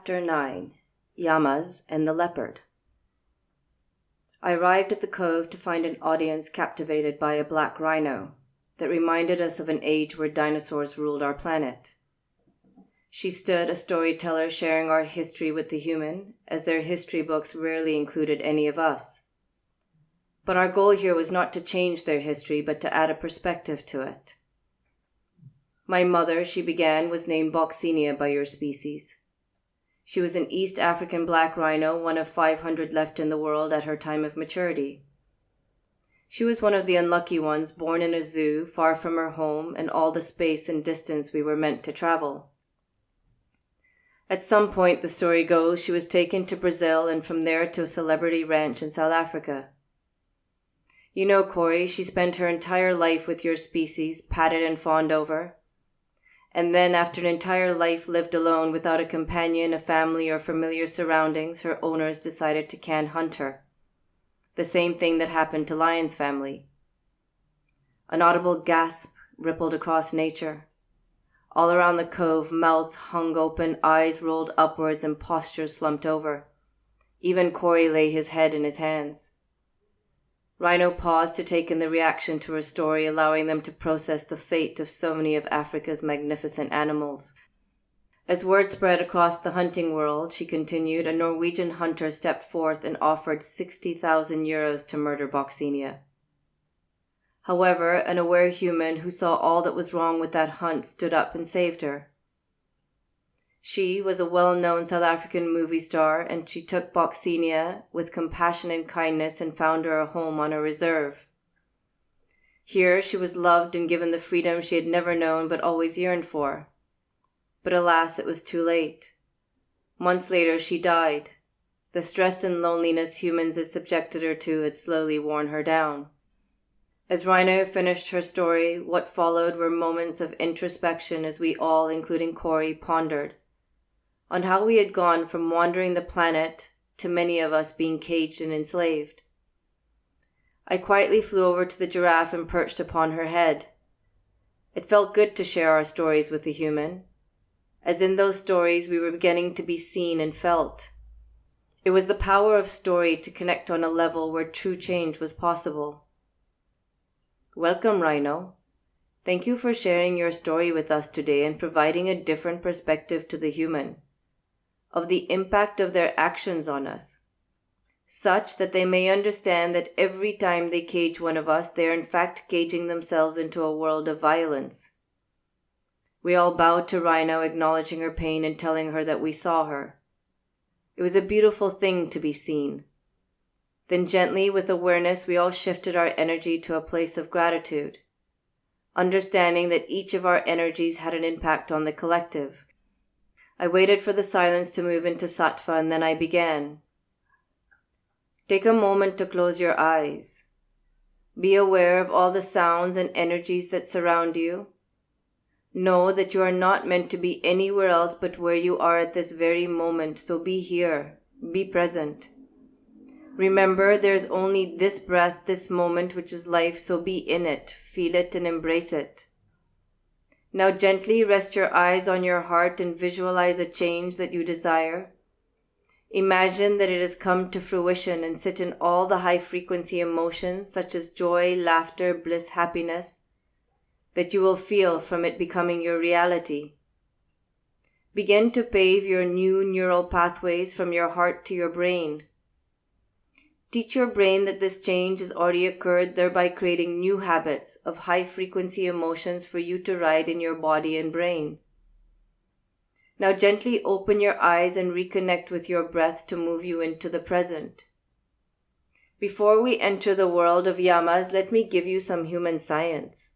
Chapter 9 Yamas and the Leopard. I arrived at the cove to find an audience captivated by a black rhino that reminded us of an age where dinosaurs ruled our planet. She stood, a storyteller sharing our history with the human, as their history books rarely included any of us. But our goal here was not to change their history, but to add a perspective to it. My mother, she began, was named Boxinia by your species. She was an East African black rhino, one of 500 left in the world at her time of maturity. She was one of the unlucky ones, born in a zoo, far from her home and all the space and distance we were meant to travel. At some point, the story goes, she was taken to Brazil and from there to a celebrity ranch in South Africa. You know, Corey, she spent her entire life with your species, patted and fawned over. And then, after an entire life lived alone without a companion, a family, or familiar surroundings, her owners decided to can hunt her. The same thing that happened to Lion's family. An audible gasp rippled across nature. All around the cove, mouths hung open, eyes rolled upwards, and postures slumped over. Even Corey lay his head in his hands. Rhino paused to take in the reaction to her story, allowing them to process the fate of so many of Africa's magnificent animals. As word spread across the hunting world, she continued, a Norwegian hunter stepped forth and offered 60,000 euros to murder Boxinia. However, an aware human who saw all that was wrong with that hunt stood up and saved her. She was a well-known South African movie star, and she took Boxinia with compassion and kindness and found her a home on a reserve. Here she was loved and given the freedom she had never known but always yearned for. But alas, it was too late. Months later she died. The stress and loneliness humans had subjected her to had slowly worn her down. As Rhino finished her story, what followed were moments of introspection as we all, including Corey, pondered on how we had gone from wandering the planet to many of us being caged and enslaved. I quietly flew over to the giraffe and perched upon her head. It felt good to share our stories with the human, as in those stories we were beginning to be seen and felt. It was the power of story to connect on a level where true change was possible. Welcome, Rhino. Thank you for sharing your story with us today and providing a different perspective to the human, of the impact of their actions on us, such that they may understand that every time they cage one of us, they are in fact caging themselves into a world of violence. We all bowed to Rhino, acknowledging her pain and telling her that we saw her. It was a beautiful thing to be seen. Then gently, with awareness, we all shifted our energy to a place of gratitude, understanding that each of our energies had an impact on the collective. I waited for the silence to move into sattva, and then I began. Take a moment to close your eyes. Be aware of all the sounds and energies that surround you. Know that you are not meant to be anywhere else but where you are at this very moment, so be here, be present. Remember, there is only this breath, this moment, which is life, so be in it, feel it, and embrace it. Now gently rest your eyes on your heart and visualize a change that you desire. Imagine that it has come to fruition and sit in all the high-frequency emotions such as joy, laughter, bliss, happiness, that you will feel from it becoming your reality. Begin to pave your new neural pathways from your heart to your brain. Teach your brain that this change has already occurred, thereby creating new habits of high-frequency emotions for you to ride in your body and brain. Now gently open your eyes and reconnect with your breath to move you into the present. Before we enter the world of Yamas, let me give you some human science.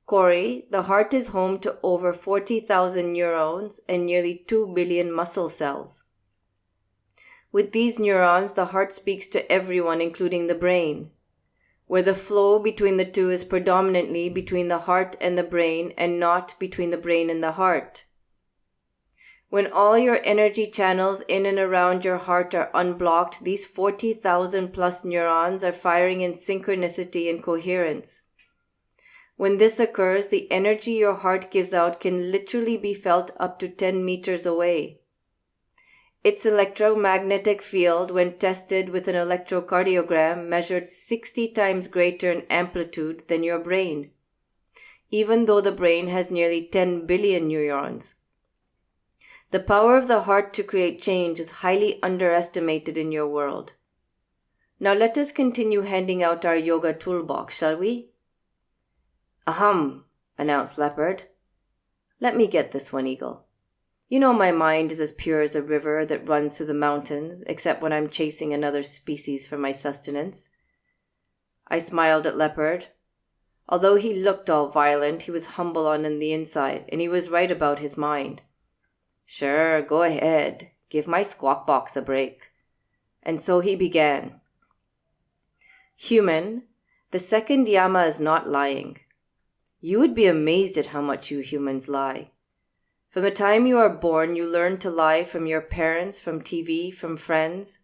Corey, the heart is home to over 40,000 neurons and nearly 2 billion muscle cells. With these neurons, the heart speaks to everyone, including the brain, where the flow between the two is predominantly between the heart and the brain and not between the brain and the heart. When all your energy channels in and around your heart are unblocked, these 40,000 plus neurons are firing in synchronicity and coherence. When this occurs, the energy your heart gives out can literally be felt up to 10 meters away. Its electromagnetic field, when tested with an electrocardiogram, measured 60 times greater in amplitude than your brain, even though the brain has nearly 10 billion neurons. The power of the heart to create change is highly underestimated in your world. Now let us continue handing out our yoga toolbox, shall we? Ahem, announced Leopard. Let me get this one, Eagle. You know my mind is as pure as a river that runs through the mountains, except when I'm chasing another species for my sustenance. I smiled at Leopard. Although he looked all violent, he was humble on the inside, and he was right about his mind. Sure, go ahead. Give my squawk box a break. And so he began. Human, the second Yama is not lying. You would be amazed at how much you humans lie. From the time you are born, you learn to lie from your parents, from TV, from friends.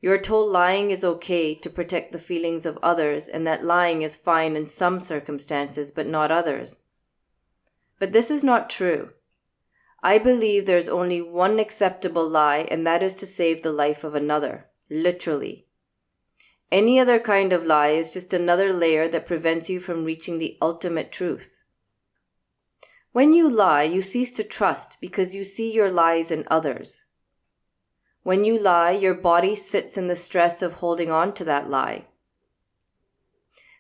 You are told lying is okay to protect the feelings of others and that lying is fine in some circumstances but not others. But this is not true. I believe there is only one acceptable lie, and that is to save the life of another, literally. Any other kind of lie is just another layer that prevents you from reaching the ultimate truth. When you lie, you cease to trust because you see your lies in others. When you lie, your body sits in the stress of holding on to that lie.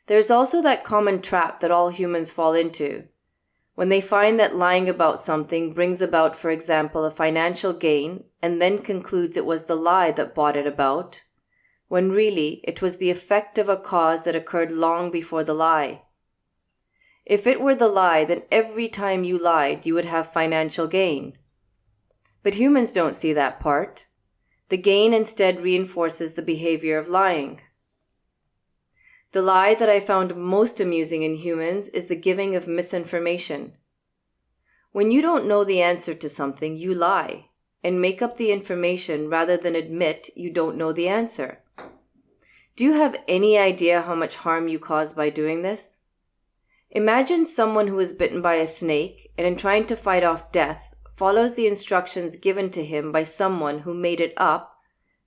There's also that common trap that all humans fall into. When they find that lying about something brings about, for example, a financial gain, and then concludes it was the lie that brought it about, when really it was the effect of a cause that occurred long before the lie. If it were the lie, then every time you lied, you would have financial gain. But humans don't see that part. The gain instead reinforces the behavior of lying. The lie that I found most amusing in humans is the giving of misinformation. When you don't know the answer to something, you lie and make up the information rather than admit you don't know the answer. Do you have any idea how much harm you cause by doing this? Imagine someone who is bitten by a snake and in trying to fight off death, follows the instructions given to him by someone who made it up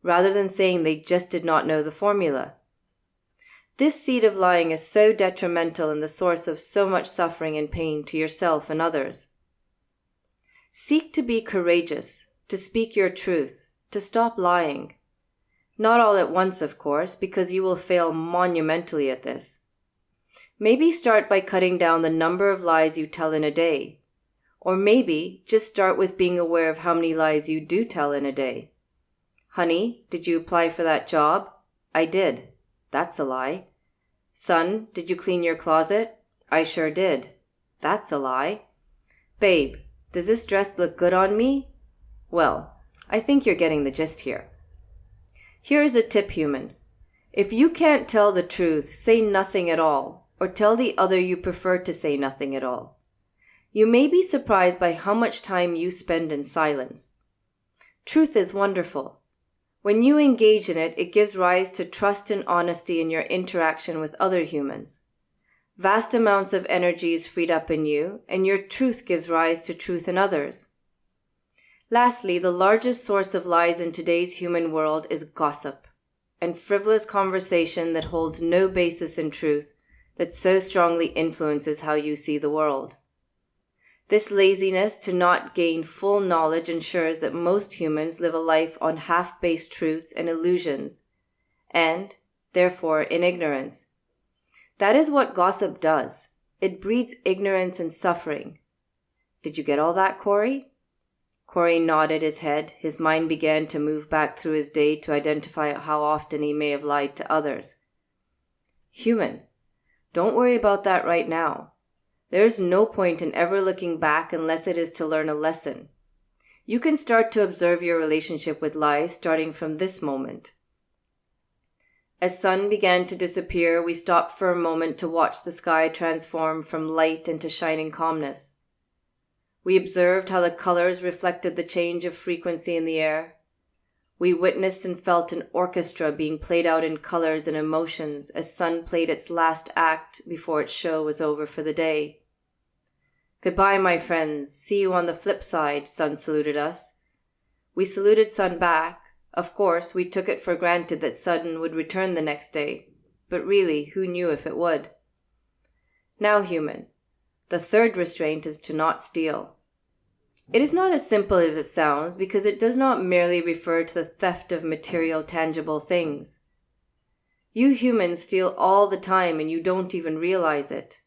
rather than saying they just did not know the formula. This seed of lying is so detrimental and the source of so much suffering and pain to yourself and others. Seek to be courageous, to speak your truth, to stop lying. Not all at once, of course, because you will fail monumentally at this. Maybe start by cutting down the number of lies you tell in a day. Or maybe just start with being aware of how many lies you do tell in a day. Honey, did you apply for that job? I did. That's a lie. Son, did you clean your closet? I sure did. That's a lie. Babe, does this dress look good on me? Well, I think you're getting the gist here. Here's a tip, human. If you can't tell the truth, say nothing at all, or tell the other you prefer to say nothing at all. You may be surprised by how much time you spend in silence. Truth is wonderful. When you engage in it, it gives rise to trust and honesty in your interaction with other humans. Vast amounts of energy is freed up in you, and your truth gives rise to truth in others. Lastly, the largest source of lies in today's human world is gossip, and frivolous conversation that holds no basis in truth that so strongly influences how you see the world. This laziness to not gain full knowledge ensures that most humans live a life on half-based truths and illusions, and, therefore, in ignorance. That is what gossip does. It breeds ignorance and suffering. Did you get all that, Corey? Corey nodded his head. His mind began to move back through his day to identify how often he may have lied to others. Human, don't worry about that right now. There is no point in ever looking back unless it is to learn a lesson. You can start to observe your relationship with lies starting from this moment. As sun began to disappear, we stopped for a moment to watch the sky transform from light into shining calmness. We observed how the colors reflected the change of frequency in the air. We witnessed and felt an orchestra being played out in colors and emotions as sun played its last act before its show was over for the day. Goodbye, my friends. See you on the flip side, sun saluted us. We saluted Sun back. Of course, we took it for granted that Sun would return the next day, but really, who knew if it would? Now, human, the third restraint is to not steal. It is not as simple as it sounds because it does not merely refer to the theft of material, tangible things. You humans steal all the time and you don't even realize it.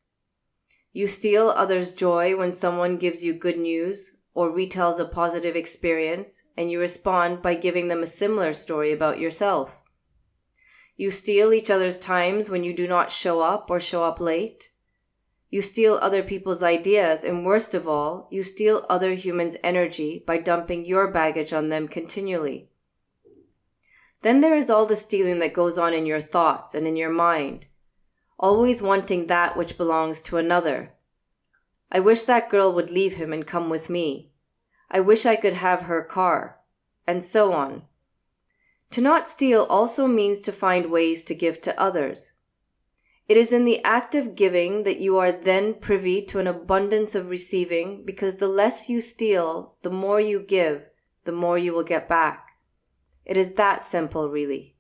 You steal others' joy when someone gives you good news or retells a positive experience, and you respond by giving them a similar story about yourself. You steal each other's times when you do not show up or show up late. You steal other people's ideas, and worst of all, you steal other humans' energy by dumping your baggage on them continually. Then there is all the stealing that goes on in your thoughts and in your mind, always wanting that which belongs to another. I wish that girl would leave him and come with me. I wish I could have her car, and so on. To not steal also means to find ways to give to others. It is in the act of giving that you are then privy to an abundance of receiving, because the less you steal, the more you give, the more you will get back. It is that simple, really.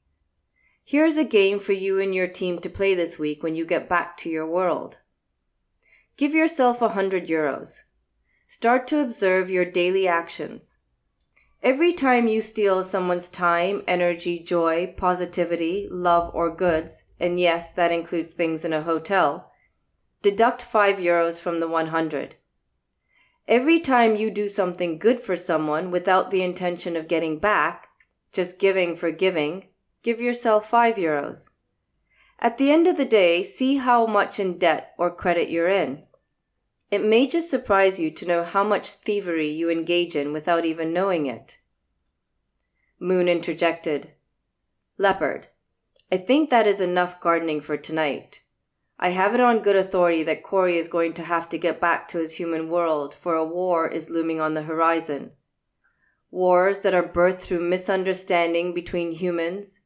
Here's a game for you and your team to play this week when you get back to your world. Give yourself €100. Start to observe your daily actions. Every time you steal someone's time, energy, joy, positivity, love, or goods, and yes, that includes things in a hotel, deduct €5 from the 100. Every time you do something good for someone without the intention of getting back, just giving for giving, give yourself €5. At the end of the day, see how much in debt or credit you're in. It may just surprise you to know how much thievery you engage in without even knowing it. Moon interjected, Leopard, I think that is enough gardening for tonight. I have it on good authority that Corey is going to have to get back to his human world, for a war is looming on the horizon. Wars that are birthed through misunderstanding between humans,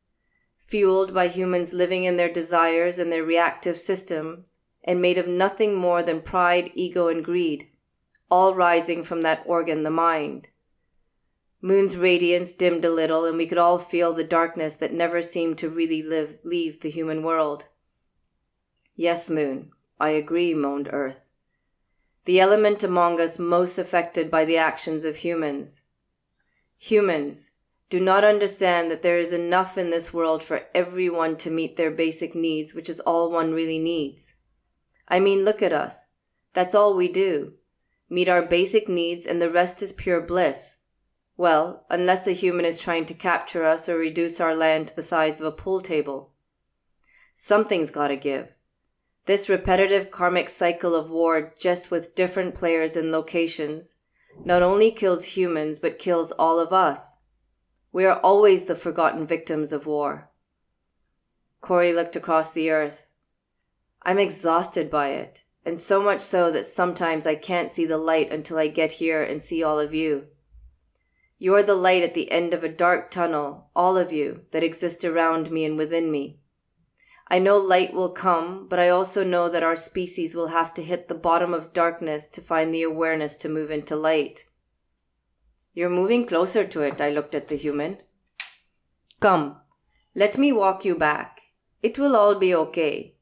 fueled by humans living in their desires and their reactive system, and made of nothing more than pride, ego, and greed, all rising from that organ, the mind. Moon's radiance dimmed a little, and we could all feel the darkness that never seemed to really leave the human world. Yes, Moon, I agree, moaned Earth. The element among us most affected by the actions of humans. Humans do not understand that there is enough in this world for everyone to meet their basic needs, which is all one really needs. I mean, look at us. That's all we do. Meet our basic needs and the rest is pure bliss. Well, unless a human is trying to capture us or reduce our land to the size of a pool table. Something's gotta give. This repetitive karmic cycle of war, just with different players and locations, not only kills humans but kills all of us. We are always the forgotten victims of war. Corey looked across the earth. I'm exhausted by it, and so much so that sometimes I can't see the light until I get here and see all of you. You are the light at the end of a dark tunnel, all of you, that exist around me and within me. I know light will come, but I also know that our species will have to hit the bottom of darkness to find the awareness to move into light. You're moving closer to it, I looked at the human. Come, let me walk you back. It will all be okay.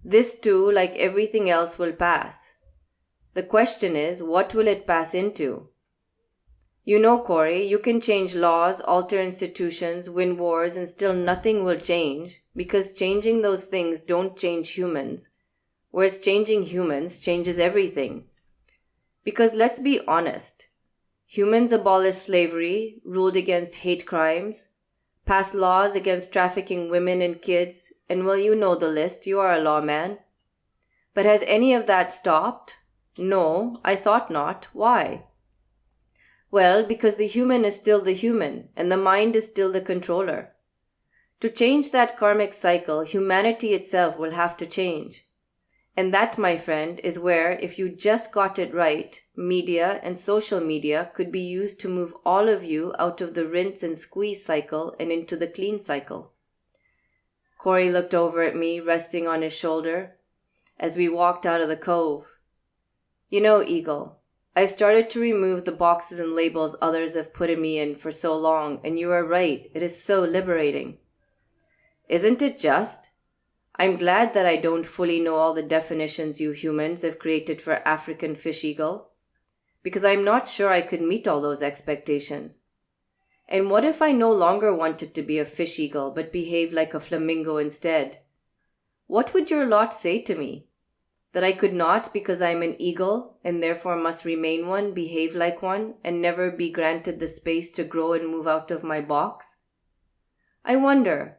This too, like everything else, will pass. The question is, what will it pass into? You know, Corey, you can change laws, alter institutions, win wars, and still nothing will change, because changing those things don't change humans, whereas changing humans changes everything. Because let's be honest, humans abolished slavery, ruled against hate crimes, passed laws against trafficking women and kids, and well, you know the list, you are a lawman. But has any of that stopped? No, I thought not. Why? Well, because the human is still the human, and the mind is still the controller. To change that karmic cycle, humanity itself will have to change. And that, my friend, is where, if you just got it right, media and social media could be used to move all of you out of the rinse and squeeze cycle and into the clean cycle. Corey looked over at me, resting on his shoulder, as we walked out of the cove. You know, Eagle, I've started to remove the boxes and labels others have put me in for so long, and you are right, it is so liberating. Isn't it just? I'm glad that I don't fully know all the definitions you humans have created for African fish eagle, because I'm not sure I could meet all those expectations. And what if I no longer wanted to be a fish eagle but behaved like a flamingo instead? What would your lot say to me? That I could not, because I'm an eagle and therefore must remain one, behave like one, and never be granted the space to grow and move out of my box? I wonder,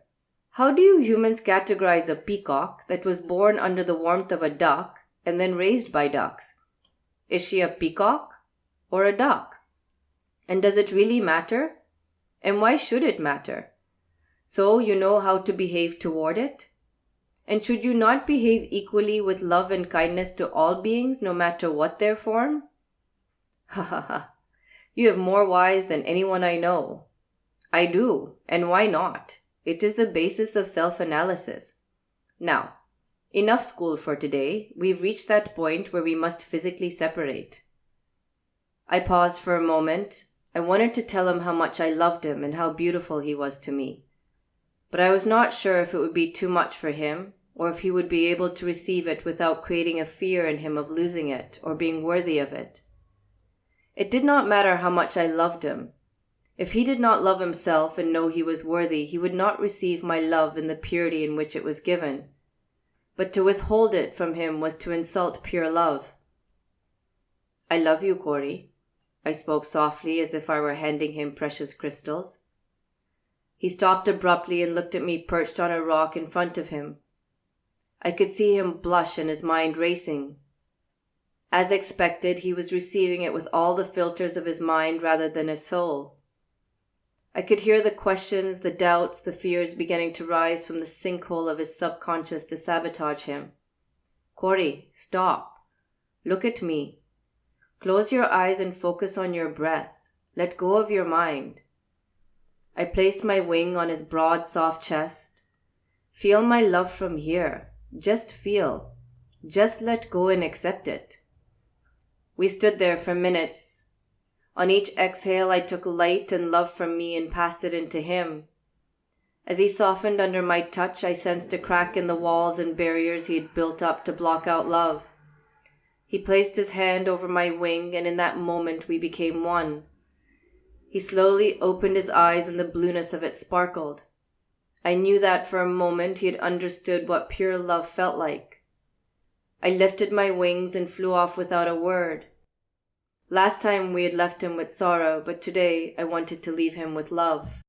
how do you humans categorize a peacock that was born under the warmth of a duck and then raised by ducks? Is she a peacock or a duck? And does it really matter? And why should it matter? So you know how to behave toward it? And should you not behave equally with love and kindness to all beings, no matter what their form? Ha ha ha. You have more whys than anyone I know. I do, and why not? It is the basis of self-analysis. Now, enough school for today. We've reached that point where we must physically separate. I paused for a moment. I wanted to tell him how much I loved him and how beautiful he was to me. But I was not sure if it would be too much for him, or if he would be able to receive it without creating a fear in him of losing it or being worthy of it. It did not matter how much I loved him. If he did not love himself and know he was worthy, he would not receive my love in the purity in which it was given. But to withhold it from him was to insult pure love. I love you, Corey. I spoke softly as if I were handing him precious crystals. He stopped abruptly and looked at me perched on a rock in front of him. I could see him blush and his mind racing. As expected, he was receiving it with all the filters of his mind rather than his soul. I could hear the questions, the doubts, the fears beginning to rise from the sinkhole of his subconscious to sabotage him. Corey, stop. Look at me. Close your eyes and focus on your breath. Let go of your mind. I placed my wing on his broad, soft chest. Feel my love from here. Just feel. Just let go and accept it. We stood there for minutes. On each exhale, I took light and love from me and passed it into him. As he softened under my touch, I sensed a crack in the walls and barriers he had built up to block out love. He placed his hand over my wing, and in that moment we became one. He slowly opened his eyes and the blueness of it sparkled. I knew that for a moment he had understood what pure love felt like. I lifted my wings and flew off without a word. Last time we had left him with sorrow, but today I wanted to leave him with love.